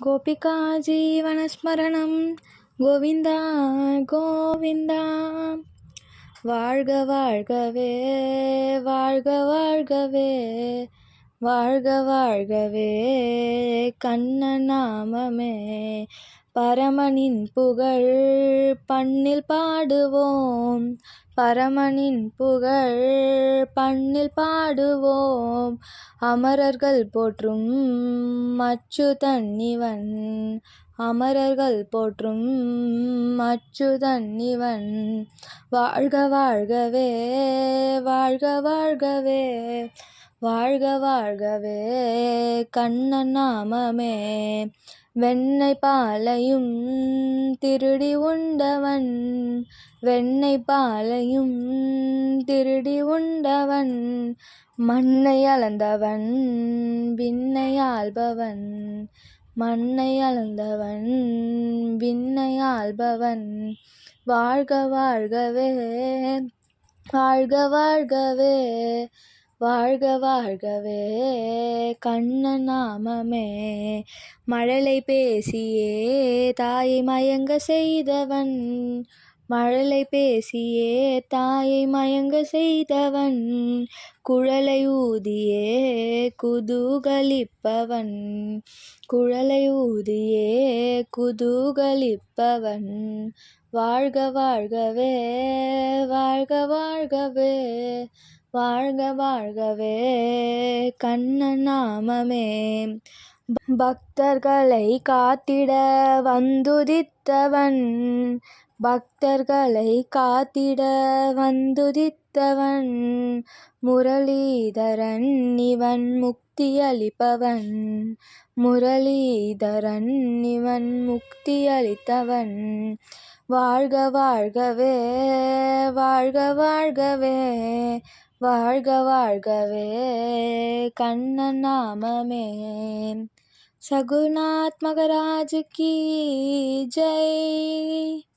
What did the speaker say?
गोपिका जीवनस्मरणं गोविन्दा गोविन्दा வாழ்க வாழ்கவே வாழ்க வாழ்கவே வாழ்க வாழ்கவே கண்ணன் நாமமே பரமனின் புகழ் பண்ணில் பாடுவோம் பரமனின் புகழ் பண்ணில் பாடுவோம் அமரர்கள் போற்றும் அச்சுதன் இவன் அமரர்கள் போற்றும் அச்சுதன் இவன் வாழ்க வாழ்கவே வாழ்க வாழ்கவே வாழ்க வாழ்கவே கண்ணன் நாமமே வெண்ணெய் பாலையும் திருடி உண்டவன் வெண்ணெய் பாலையும் திருடி உண்டவன் மண்ணை அளந்தவன் விண்ணை ஆள்பவன் மண்ணை அளந்தவன் விண்ணை ஆள்பவன் வாழ்க வாழ்கவே வாழ்க வாழ்கவே வாழ்க வாழ்கவே கண்ணன் நாமமே மழலை பேசியே தாயை மயங்க செய்தவன் மழலை பேசியே தாயை மயங்க செய்தவன் குழலை ஊதியே குதூகலிப்பவன் குழலை ஊதியே குதூகலிப்பவன் வாழ்க வாழ்கவே வாழ்க வாழ்கவே வாழ்க வாழ்கவே கண்ணன் நாமமே பக்தர்களை காத்திட வந்துதித்தவன் பக்தர்களை காத்திட வந்துதித்தவன் முரளிதரன் இவன் முக்தி அளிப்பவன் முரளிதரன் இவன் முக்தி அளித்தவன் வாழ்க வாழ்கவே வாழ்க வாழ்கவே வாழ்க வாழ்கவே கண்ணன் நாமமே சகுநாத் மகராஜ் की जय।